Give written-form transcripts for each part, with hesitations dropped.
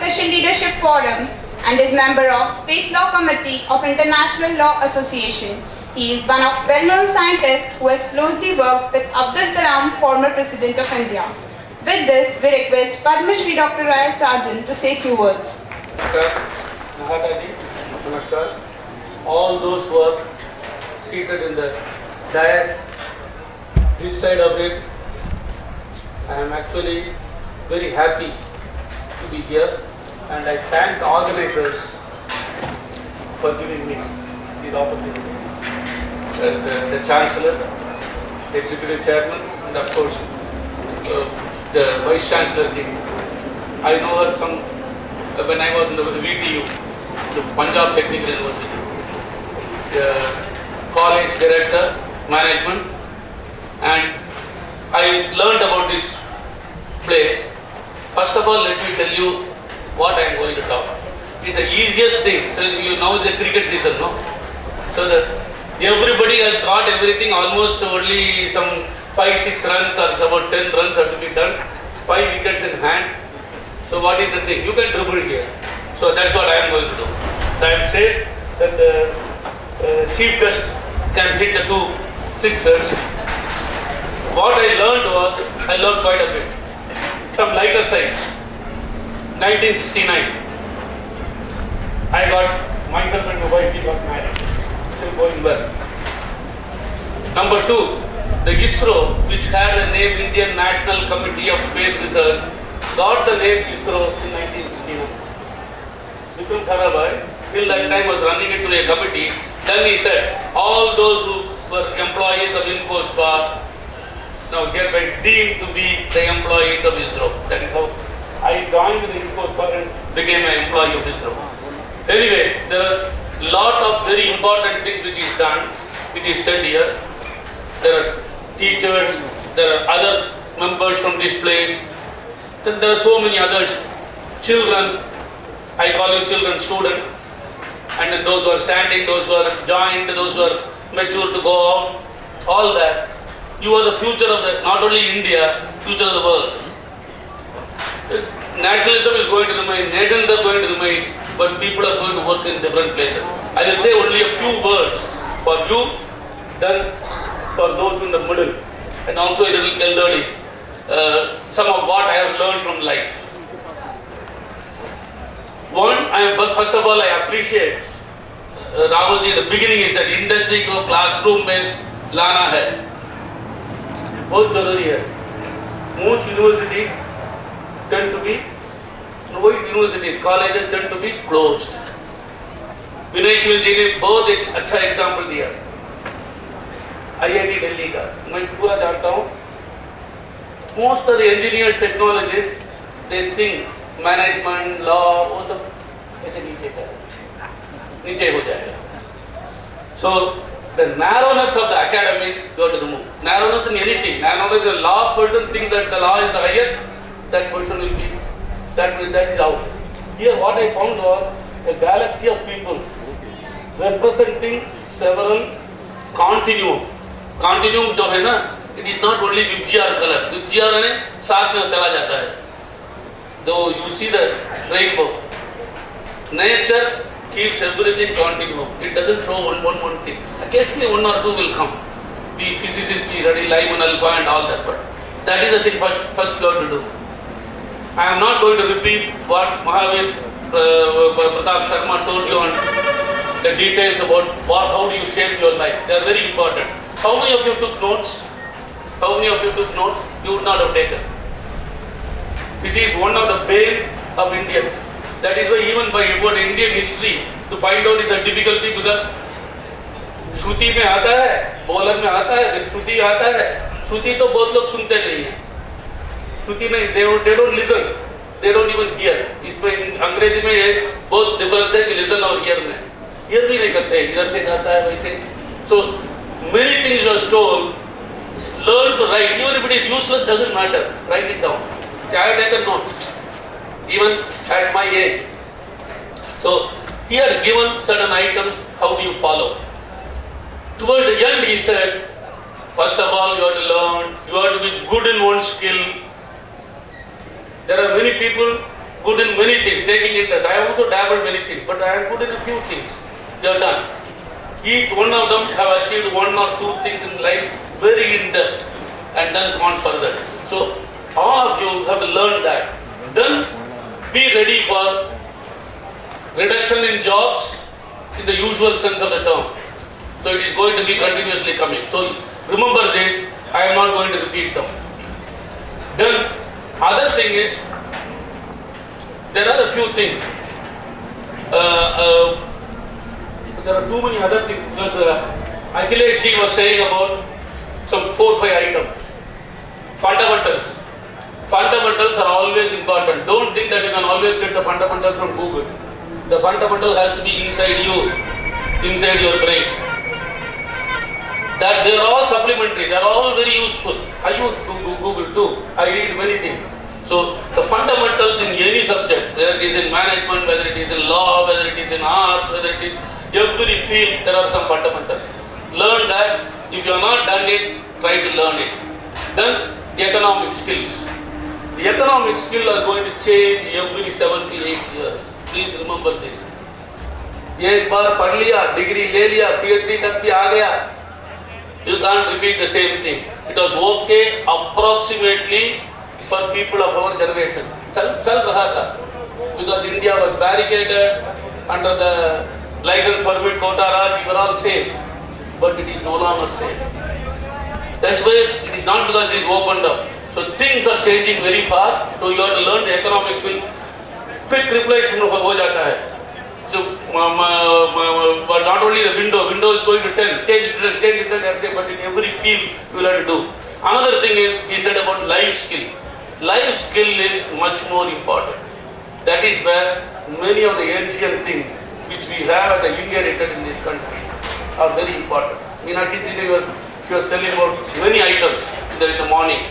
Special Leadership Forum and is member of Space Law Committee of International Law Association. He is one of well-known scientists who has closely worked with Abdul Kalam, former President of India. With this, we request Padma Shri Dr. S Rajan to say a few words. Namaskar. All those who are seated in the dais, this side of it, I am actually very happy to be here, and I thank the organizers for giving me this opportunity. The Chancellor, the Executive Chairman, and of course the Vice Chancellor ji. I know her from when I was in the VTU, the Punjab Technical University, the college director, management, and I learned about this place. First of all, let me tell you what I am going to talk. It's the easiest thing. So you know the cricket season, no? So everybody has got everything, almost only some 5-6 runs or about 10 runs have to be done, 5 wickets in hand. So what is the thing? You can dribble here. So that's what I am going to do. So I am saying that the chief guest can hit the 2 sixers. What I learned was, I learned quite a bit. Some lighter sides. 1969. I got myself and my wife, we got married. Still going well. Number 2, the ISRO, which had the name Indian National Committee of Space Research, got the name ISRO in 1969. Vikram Sarabhai, till that time, was running it to a committee. Then he said, all those who were employees of INCOSPA now hereby deemed to be the employees of ISRO. That is how I joined with INCOSPA and became an employee of ISRO. Anyway, there are a lot of very important things which is done, which is said here. There are teachers, there are other members from this place, then there are so many others, children, I call you children, students, and then those who are standing, those who are joined, those who are mature to go out, all that. You are the future of the, not only India, future of the world. Nationalism is going to remain, nations are going to remain, but people are going to work in different places. I will say only a few words for you, then for those in the middle, and also a little elderly. Some of what I have learned from life. One, first of all, I appreciate Rahul ji. In the beginning, he said, industry को classroom में लाना है. बहुत जरूरी है. Most universities tend to be, universities, colleges tend to be closed. विनय शिव जी ने बहुत एक अच्छा एग्जाम्पल दिया. IIT दिल्ली का, मैं पूरा जानता हूँ. Most of the engineers, technologists, they think management, law, वो सब ऐसे नीचे हो जाएगा. So the narrowness of the academics you have to remove. Narrowness in anything. Narrowness in law, person thinks that the law is the highest, that person will be, that is out. Here what I found was a galaxy of people representing several continuum. Continuum जो है ना, it is not only VGR color. VGR है साथ में चला जाता है. Though you see the rainbow, nature keeps everything continuum. It doesn't show one thing. Occasionally one or two will come. We physicists, we study Lyman alpha and all that, but that is the thing first you have to do. I am not going to repeat what Mahavir Pratap Sharma told you on the details about how do you shape your life. They are very important. How many of you took notes? How many of you took notes? You would not have taken. This is one of the bane of Indians. That is why even by about Indian history, to find out is a difficulty because श्रुति में आता है, बोलन में आता है, श्रुति आता है. श्रुति तो बहुत लोग सुनते नहीं हैं. श्रुति में they don't listen, they don't even hear. इसमें अंग्रेजी में ये बहुत डिफरेंस है कि listen और hear में. Hear भी नहीं करते, इधर से जाता है वैसे. So many things you are told. Learn to write. Even if it is useless, doesn't matter. Write it down. See, I have taken notes, even at my age. So here given certain items, how do you follow? Towards the end, he said, first of all, you have to learn. You have to be good in one skill. There are many people good in many things, taking interest. I have also dabbled many things, but I am good in a few things. They have done. Each one of them have achieved one or two things in life very in depth and then gone further. So all of you have to learn that. Then be ready for reduction in jobs in the usual sense of the term. So it is going to be continuously coming. So remember this, I am not going to repeat them. Then other thing is, there are a few things. There are too many other things because Akhilesh ji was saying about some 4-5 items. Fundamentals. Fundamentals are always important. Don't think that you can always get the fundamentals from Google. The fundamental has to be inside you, inside your brain. That they are all supplementary, they are all very useful. I use Google too. I read many things. So the fundamentals in any subject, whether it is in management, whether it is in law, whether it is in art, whether it is every field, there are some fundamentals. Learn that. If you are not done it, try to learn it. Then economic skills. The economic skills are going to change every 7 to 8 years. Please remember this. एक बार पढ़ लिया, degree ले लिया, PhD तक भी आ गया. You can't repeat the same thing. It was okay approximately for people of our generation. चल रहा था. Because India was barricaded under the license permit quota raj, we were all safe. But it is no longer safe. That's why it is not because it is opened up. So things are changing very fast. So you have to learn the economic skill. Quick reflection हो जाता है. So but not only the window is going to 10, change it 10, but in every field you will have to do. Another thing is, he said about life skill. Life skill is much more important. That is where many of the ancient things which we have as a inherited in this country are very important. Meenakshi she was telling about many items in the morning.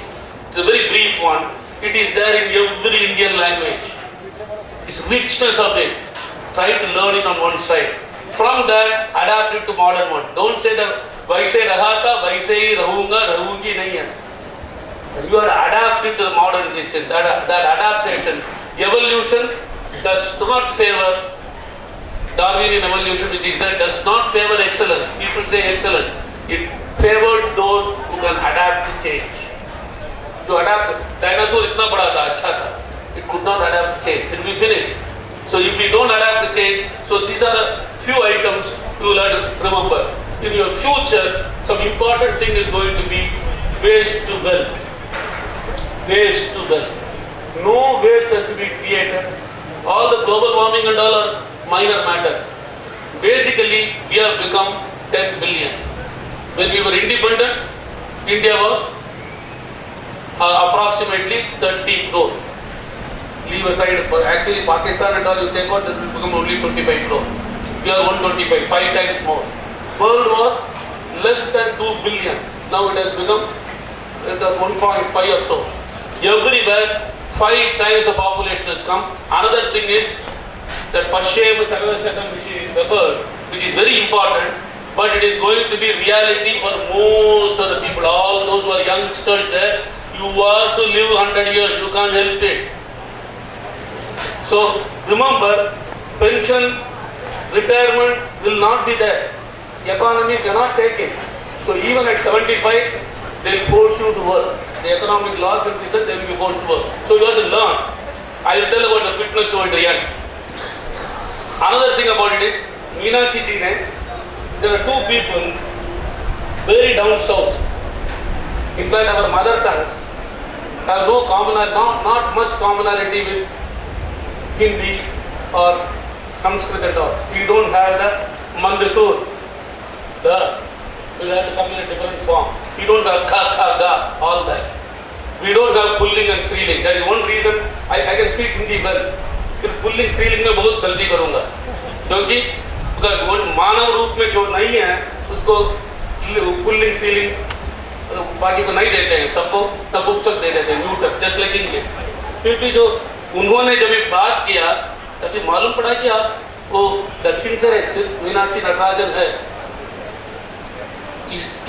It's a very brief one. It is there in every Indian language. It's richness of it. Try to learn it on one side. From that, adapt it to modern one. Don't say that वैसे रहा था वैसे ही रहूंगा रहूंगी नहीं है. You are adapted to the modern distance. That adaptation, evolution does not favor Darwinian evolution, which is that does not favor excellence. People say excellent. It favors those who can adapt to change. So adapt. Dinosaur इतना बड़ा था, अच्छा था. It could not adapt to change. It will be finished. So if we don't adapt to change, so these are the few items you will have to remember. In your future, some important thing is going to be waste to wealth. Waste to wealth. No waste has to be created. All the global warming and all are minor matter. Basically, we have become 10 billion. When we were independent, India was approximately 30 crore. Leave aside, actually Pakistan and all, you take out, it will become only 25 crore. We are 125, 5 times more. World was less than 2 billion. Now it has become, it was 1.5 or so. Everywhere, 5 times the population has come. Another thing is that Paschim Sarvasakam which is very important, but it is going to be reality for most of the people. All those who are youngsters there, you are to live 100 years, you can't help it. So remember, pension, retirement will not be there. The economy cannot take it. So even at 75, they will force you to work. The economic laws will be said they will be forced to work. So you have to learn. I will tell about the fitness towards the young. Another thing about it is, Meenakshi ji ne, there are two people very down south. In fact, our mother tongues have no commonality, not much commonality with Hindi or Sanskrit at all. We don't have the Mandsaur. We have to come in a different form. We don't have ka, kha, ga, all that. We don't have pulling and striling. That is one reason I can speak Hindi well. Pulling स्त्रीलिंग में बहुत गलती करूंगा क्योंकि मानव रूप में जो नहीं है उसको पुल्लिंग स्त्रीलिंग बाकी को नहीं देते हैं, सबको नपुंसक दे देते हैं, न्यूटन, जस्ट लाइक इंग्लिश. फिर भी जो उन्होंने जब एक बात किया तभी मालूम पड़ा कि आप वो दक्षिण से मीनाक्षी नटराजन है.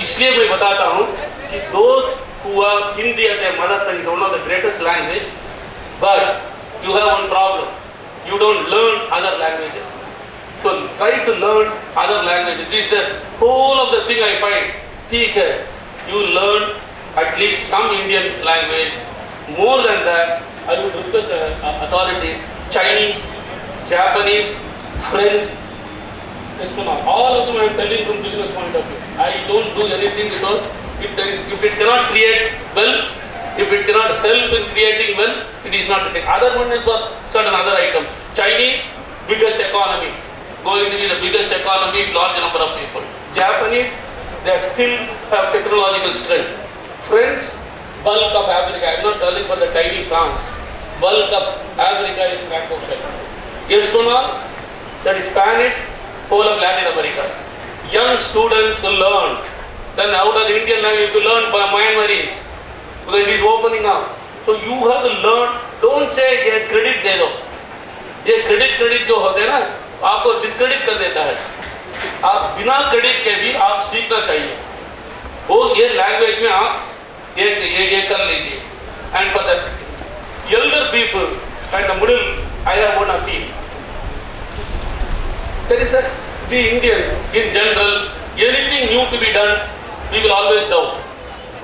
इसलिए मैं बताता हूँ कि those who are Hindi at their mother tongue is one of the greatest language, but you have one problem. You don't learn other languages. So try to learn other languages. This is the whole of the thing I find. ठीक है, you learn at least some Indian language. More than that, I would request the authorities, Chinese, Japanese, French, all of them I am telling from business point of view. I don't do anything because if it cannot create wealth, if it cannot help in creating wealth, it is not a thing. Other one is for certain other item. Chinese, biggest economy, going to be the biggest economy, large number of people. Japanese, they still have technological strength. French, bulk of Africa. I am not telling for the tiny France. Bulk of Africa is Franco side. Espanol, that is Spanish, whole of Latin America. Young students will learn. Then out of the Indian language, you learn by Myanmarese. Because it is opening up. So you have to learn. Don't say ये credit दे दो. ये credit जो होते हैं ना, आपको discredit कर देता है. आप बिना credit के भी आप सीखना चाहिए. वो ये language में आप ये कर लीजिए. And for the elder people and the middle, I have one appeal. There is we Indians in general, anything new to be done, we will always doubt.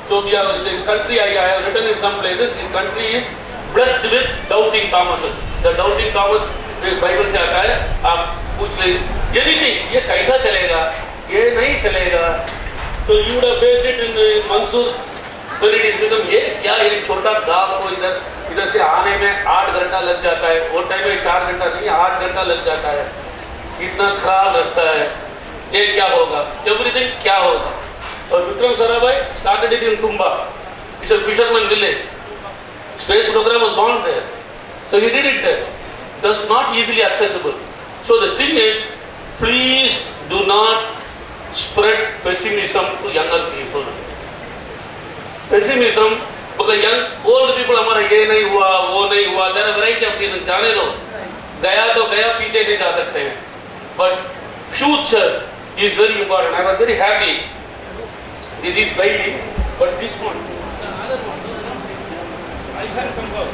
So we have this country, I have written in some places, this country is blessed with doubting Thomases. The doubting Thomas, Bible से आता है, आप पूछ ले, anything, ये कैसा चलेगा, ये नहीं चलेगा. So you would have faced it in Mandsaur, when it is become ये क्या ये छोटा गांव को इधर से आने में 8 घंटा लग जाता है, वो टाइम में 4 घंटा नहीं 8 घंटा लग जाता है. इतना खराब रास्ता है, ये क्या होगा, एवरीथिंग क्या होगा. और Vikram Sarabhai started it in Tumba. It's a fisherman village. Space program was born there. So he did it there. It was not easily accessible. So the thing is, please do not spread pessimism to younger people. Pessimism, because young, old people हमारा ये नहीं हुआ, वो नहीं हुआ, there are variety of reasons. जाने दो, गया तो गया, पीछे नहीं जा सकते हैं. But future is very important. I was very happy. This is baby, but this one, the other one, I had some work.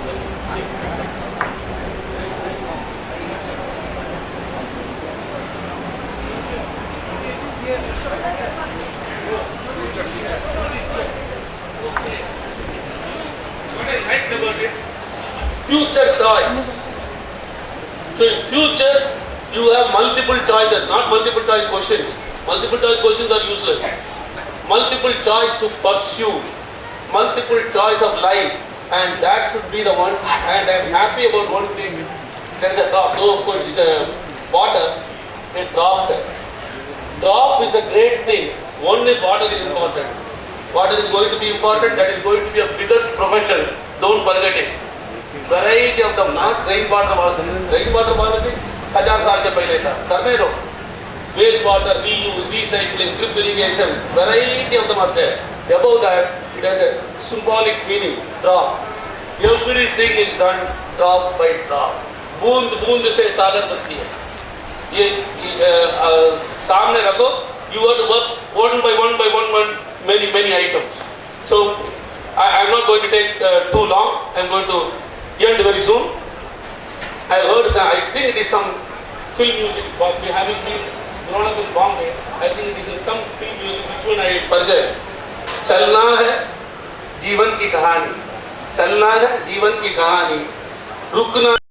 What I liked about it, future choice. So in future, you have multiple choices, not multiple choice questions. Multiple choice questions are useless. Multiple choice to pursue, multiple choice of life, and that should be the one. And I am happy about one thing. There is a drop, though of course it's a water, a drop there. Drop is a great thing. One is water is important. Water is going to be important, that is going to be a biggest profession. Don't forget it. Variety of them, not rainwater harvesting. Rainwater harvesting, 1000 साल के पहले था, करने दो. Waste water, reuse, recycling, drip irrigation, variety of them are there. Above that, it has a symbolic meaning, drop. Everything is done drop by drop. बूंद बूंद से सागर बसती है. ये सामने रखो, you have to work one by one, many items. So, I am not going to take too long. I am going to end very soon. I heard, I think it is some film music, but we having been grown up in Bombay. I think it is in some film music, which one I forget. चलना है जीवन की कहानी, चलना है जीवन की कहानी, रुकना